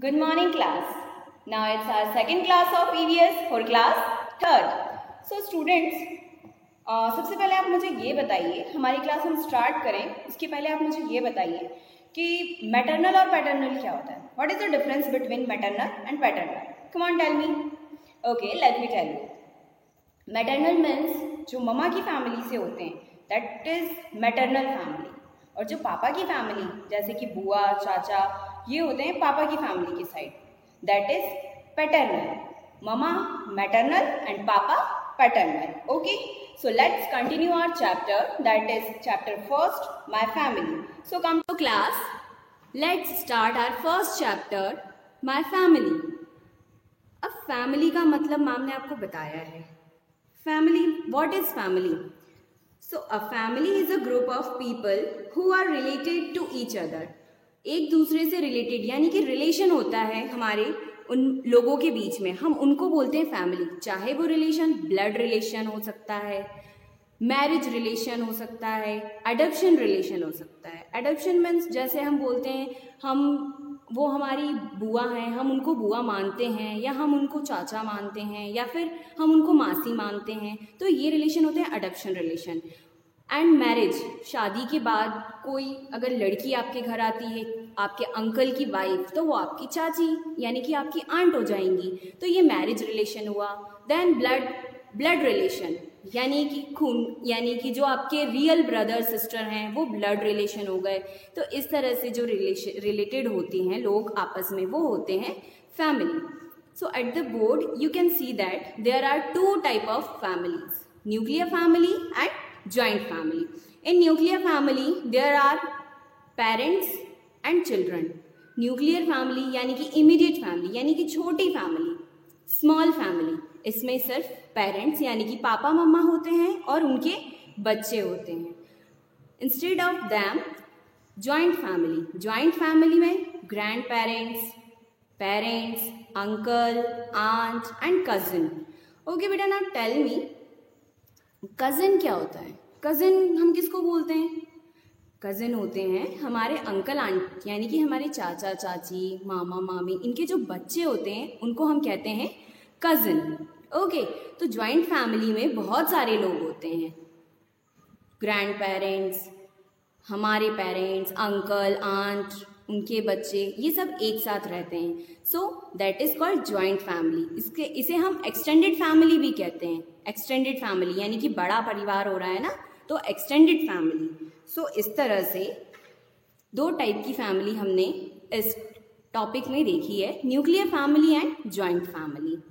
Good morning class. Now it's our second class of EVS for class third. So students, सबसे पहले आप मुझे ये बताइए, हमारी क्लास हम स्टार्ट करें उसके पहले आप मुझे ये बताइए कि मैटरनल और पैटर्नल क्या होता है. What is the difference between maternal and paternal? Come on, tell me. Okay, let me tell you. Maternal means जो ममा की फैमिली से होते हैं, that is maternal family. और जो पापा की फैमिली जैसे कि बुआ चाचा ये होते हैं पापा की फैमिली की साइड, दैट इज पैटर्नल. ममा मैटरनल एंड पापा paternal. Okay, so let's continue our chapter, that is chapter first, my family. So come to class, let's start our first chapter, my family. अब family का मतलब ma'am ने आपको बताया है. Family, what is family? So a family is a group of people who are related to each other. एक दूसरे से रिलेटेड यानी कि रिलेशन होता है हमारे उन लोगों के बीच में, हम उनको बोलते हैं फैमिली. चाहे वो रिलेशन ब्लड रिलेशन हो सकता है, मैरिज रिलेशन हो सकता है, अडॉप्शन रिलेशन हो सकता है. अडॉप्शन मीन्स जैसे हम बोलते हैं वो हमारी बुआ हैं, हम उनको बुआ मानते हैं या हम उनको चाचा मानते हैं या फिर हम उनको मासी मानते हैं, तो ये रिलेशन होते हैं अडॉप्शन रिलेशन. एंड मैरिज, शादी के बाद कोई अगर लड़की आपके घर आती है, आपके अंकल की वाइफ, तो वो आपकी चाची यानी कि आपकी आंट हो जाएंगी, तो ये मैरिज रिलेशन हुआ. देन ब्लड रिलेशन यानी कि खून, यानी कि जो आपके रियल ब्रदर सिस्टर हैं वो ब्लड रिलेशन हो गए. तो इस तरह से जो रिलेटेड होती हैं लोग आपस में वो होते हैं family. So at the board you can see that there are two type of families, nuclear family and joint family. In nuclear family there are parents and children. Nuclear family यानी कि इमीडिएट फैमिली यानी कि छोटी family, small family, इसमें सिर्फ parents यानी कि पापा मम्मा होते हैं और उनके बच्चे होते हैं. Instead of them joint family. Joint family में grandparents, parents, uncle, aunt and cousin. Okay बेटा, नाउ टेल मी, कजिन क्या होता है? कजिन हम किसको बोलते हैं? कजिन होते हैं हमारे अंकल आंट यानी कि हमारे चाचा चाची, मामा मामी, इनके जो बच्चे होते हैं उनको हम कहते हैं कजिन. ओके, तो ज्वाइंट फैमिली में बहुत सारे लोग होते हैं, ग्रैंड पेरेंट्स, हमारे पेरेंट्स, अंकल आंट, उनके बच्चे, ये सब एक साथ रहते हैं. So that is called joint family. इसे हम एक्सटेंडेड फैमिली भी कहते हैं. एक्सटेंडेड फैमिली यानी कि बड़ा परिवार हो रहा है ना, तो एक्सटेंडेड फैमिली. सो इस तरह से दो टाइप की फैमिली हमने इस टॉपिक में देखी है, nuclear family and joint family.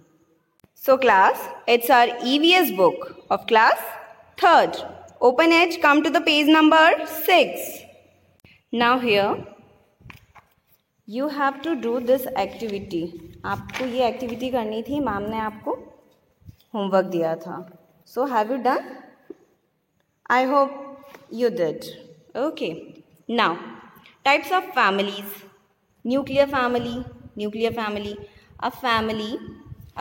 So class, it's our EVS book of class 3rd. Open it, come to the page number 6. Now here, you have to do this activity. आपको ये activity करनी थी, ma'am ने आपको homework दिया था. So have you done? I hope you did. Okay. Now, types of families. Nuclear family.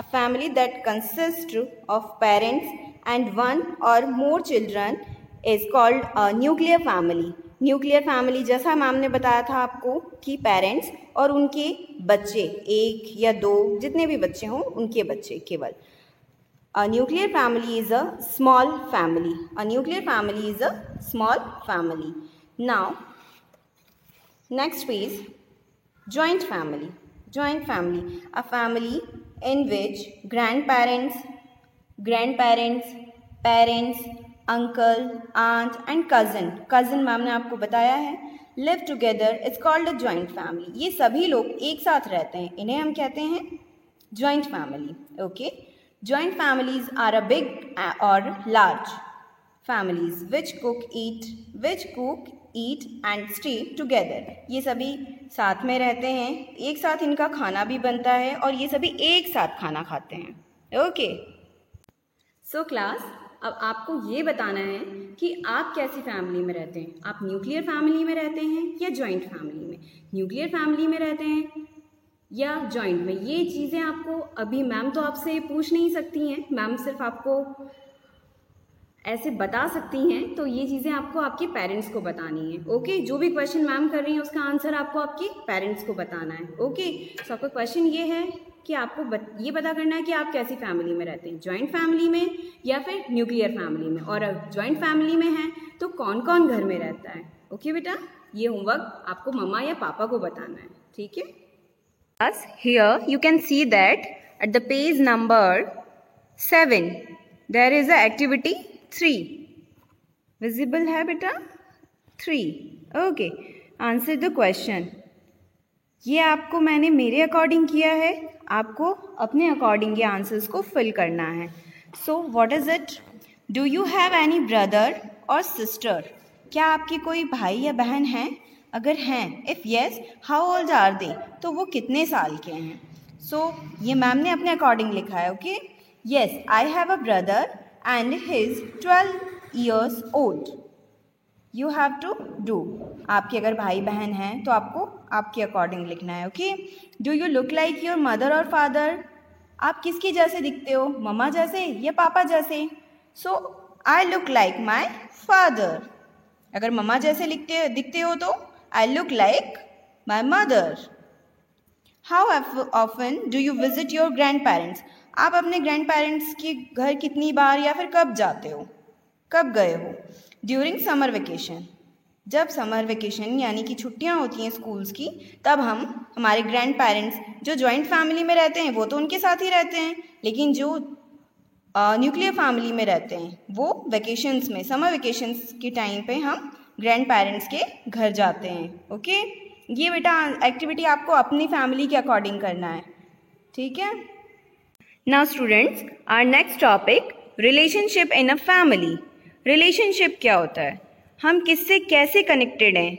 A family that consists of parents and one or more children is called a nuclear family. Nuclear family जैसा ma'am ने बताया था आपको कि parents और उनके बच्चे, एक या दो, जितने भी बच्चे हों उनके बच्चे केवल. A nuclear family is a small family. A nuclear family is a small family. Now, next page, joint family. Joint family, a family in which grandparents, parents, uncle, aunt and cousin ma'am ने आपको बताया है, live together. It's called a joint family. ये सभी लोग एक साथ रहते हैं, इन्हें हम कहते हैं joint family. Okay. Joint families are a big or large families which cook, eat and stay together. ये सभी साथ में रहते हैं, एक साथ इनका खाना भी बनता है और ये सभी एक साथ खाना खाते हैं. ओके. सो क्लास, अब आपको ये बताना है कि आप कैसी फैमिली में रहते हैं. आप न्यूक्लियर फैमिली में रहते हैं या जॉइंट फैमिली में? न्यूक्लियर फैमिली में रहते हैं या जॉइंट में? ये चीज़ें आपको अभी मैम तो आपसे पूछ नहीं सकती हैं. मैम सिर्फ आपको ऐसे बता सकती हैं, तो ये चीज़ें आपको आपके पेरेंट्स को बतानी है। ओके, जो भी क्वेश्चन मैम कर रही हैं उसका आंसर आपको आपके पेरेंट्स को बताना है। ओके, सो आपका क्वेश्चन ये है कि आपको ये पता करना है कि आप कैसी फैमिली में रहते हैं, जॉइंट फैमिली में या फिर न्यूक्लियर फैमिली में, और जॉइंट फैमिली में हैं तो कौन कौन घर में रहता है। ओके बेटा, ये होमवर्क आपको मम्मा या पापा को बताना है, ठीक है। Thus, here you can see that at the page number 7 there is a activity 3 visible है बेटा 3। Okay, answer the question. ये आपको मैंने मेरे अकॉर्डिंग किया है, आपको अपने अकॉर्डिंग ये आंसर्स को फिल करना है। So what is it? Do you have any brother or sister? क्या आपके कोई भाई या बहन हैं? अगर हैं, if yes, how old are they? तो वो कितने साल के हैं? सो ये मैम ने अपने अकॉर्डिंग लिखा है। Okay, yes, I have a brother and he is 12 years old। You have to do, आपके अगर भाई बहन हैं तो आपको आपके अकॉर्डिंग लिखना है। Okay, do you look like your mother और फादर? आप किसके जैसे दिखते हो, मम्मा जैसे या पापा जैसे? So I look like my father. अगर मम्मा जैसे दिखते हो तो I look like my mother. How often do you visit your grandparents? आप अपने ग्रैंड पेरेंट्स के घर कितनी बार या फिर कब जाते हो, कब गए हो? ड्यूरिंग समर वेकेशन, जब समर वेकेशन यानी कि छुट्टियां होती हैं स्कूल्स की, तब हम हमारे ग्रैंड पेरेंट्स जो जॉइंट फैमिली में रहते हैं वो तो उनके साथ ही रहते हैं, लेकिन जो न्यूक्लियर फैमिली में रहते हैं वो वेकेशंस में, समर वेकेशंस के टाइम पे हम ग्रैंड पेरेंट्स के घर जाते हैं। ओके, ये बेटा एक्टिविटी आपको अपनी फैमिली के अकॉर्डिंग करना है, ठीक है। Now students, our next topic, relationship in a family. Relationship क्या होता है, हम किससे कैसे कनेक्टेड हैं,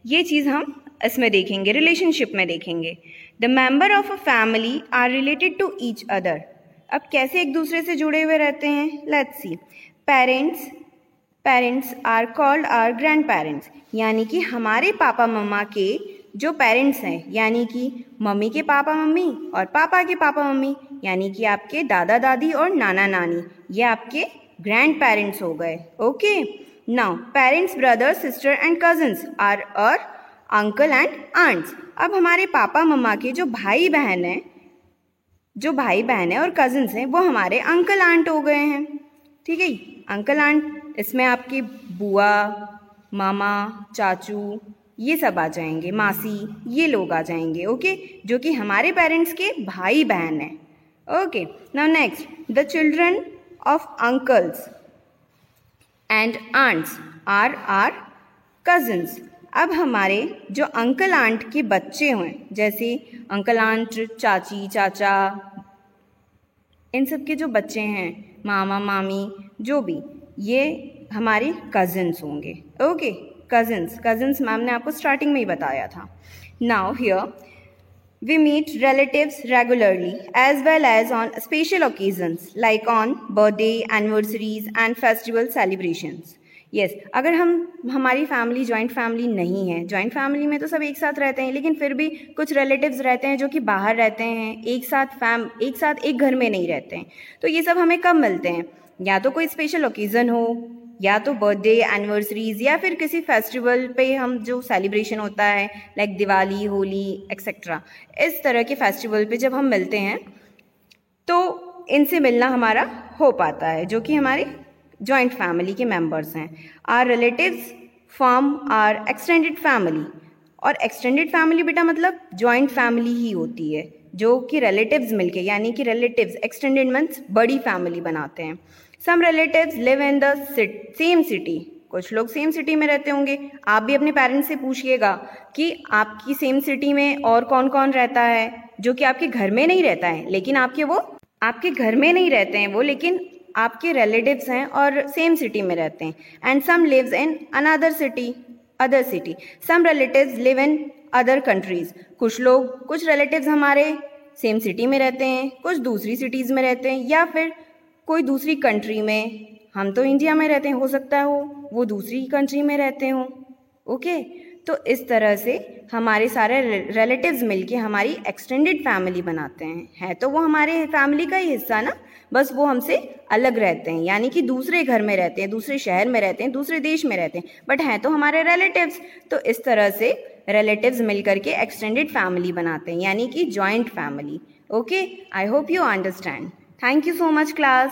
ये चीज़ हम इसमें देखेंगे, रिलेशनशिप में देखेंगे। The member of a family are related to each other. अब कैसे एक दूसरे से जुड़े हुए रहते हैं, let's see. Parents are called our grandparents, यानी कि हमारे पापा मम्मा के जो पेरेंट्स हैं, यानी कि मम्मी के पापा मम्मी और पापा के पापा मम्मी, यानी कि आपके दादा दादी और नाना नानी, ये आपके ग्रैंड पेरेंट्स हो गए। Okay, now parents, brother, sister and cousins are our uncle and aunts. अब हमारे पापा मम्मा के जो भाई बहन हैं और कजन्स हैं वो हमारे अंकल आंट हो गए हैं, ठीक है। अंकल आंट, इसमें आपकी बुआ, मामा, चाचू, ये सब आ जाएंगे, मासी, ये लोग आ जाएंगे। ओके, जो कि हमारे पेरेंट्स के भाई बहन हैं। Okay, now next, the children of uncles and aunts are our cousins। अब हमारे जो अंकल आंट के बच्चे हैं, जैसे अंकल आंट, चाची, चाचा, इन सब के जो बच्चे हैं, मामा मामी, जो भी, ये हमारे कजिन्स होंगे। ओके, कजिन्स मैम ने आपको स्टार्टिंग में ही बताया था। Now here we meet relatives regularly as well as on special occasions like on birthday, anniversaries and festival celebrations। yes, अगर हमारी फैमिली जॉइंट फैमिली नहीं है, जॉइंट फैमिली में तो सब एक साथ रहते हैं, लेकिन फिर भी कुछ रिलेटिव्स रहते हैं जो कि बाहर रहते हैं, एक साथ एक घर में नहीं रहते हैं, तो ये सब हमें कब मिलते हैं? या तो कोई स्पेशल ओकेज़न हो, या तो बर्थडे, एनिवर्सरीज, या फिर किसी फेस्टिवल पे हम जो सेलिब्रेशन होता है लाइक दिवाली, होली एक्सेट्रा, इस तरह के फेस्टिवल पे जब हम मिलते हैं तो इनसे मिलना हमारा हो पाता है, जो कि हमारे जॉइंट फैमिली के मेंबर्स हैं। Our relatives form our extended family, और एक्सटेंडेड फैमिली बेटा मतलब जॉइंट फैमिली ही होती है, जो कि रिलेटिव्स मिलके, यानी कि रिलेटिव्स एक्सटेंडेड मीन्स बड़ी फैमिली बनाते हैं। Some relatives live in the same city, कुछ लोग सेम सिटी में रहते होंगे। आप भी अपने पेरेंट्स से पूछिएगा कि आपकी सेम सिटी में और कौन कौन रहता है, जो कि आपके घर में नहीं रहता है, लेकिन आपके घर में नहीं रहते हैं वो, लेकिन आपके रिलेटिव्स हैं और सेम सिटी में रहते हैं। And some lives in another city, other city. Some relatives live in other countries, कुछ रिलेटिव्स हमारे सेम सिटी में रहते हैं, कुछ दूसरी सिटीज़ में रहते हैं, या फिर कोई दूसरी कंट्री में। हम तो इंडिया में रहते हैं, हो सकता है वो दूसरी कंट्री में रहते हों। ओके, तो इस तरह से हमारे सारे रिलेटिव्स मिलके हमारी एक्सटेंडेड फैमिली बनाते हैं। है तो वो हमारे फैमिली का ही हिस्सा ना, बस वो हमसे अलग रहते हैं, यानी कि दूसरे घर में रहते हैं, दूसरे शहर में रहते हैं, दूसरे देश में रहते हैं, बट हैं तो हमारे रिलेटिव्स। तो इस तरह से रिलेटिव्स मिलकर के एक्सटेंडेड फैमिली बनाते हैं, यानी कि joint family. Okay, I hope you understand. Thank you so much class.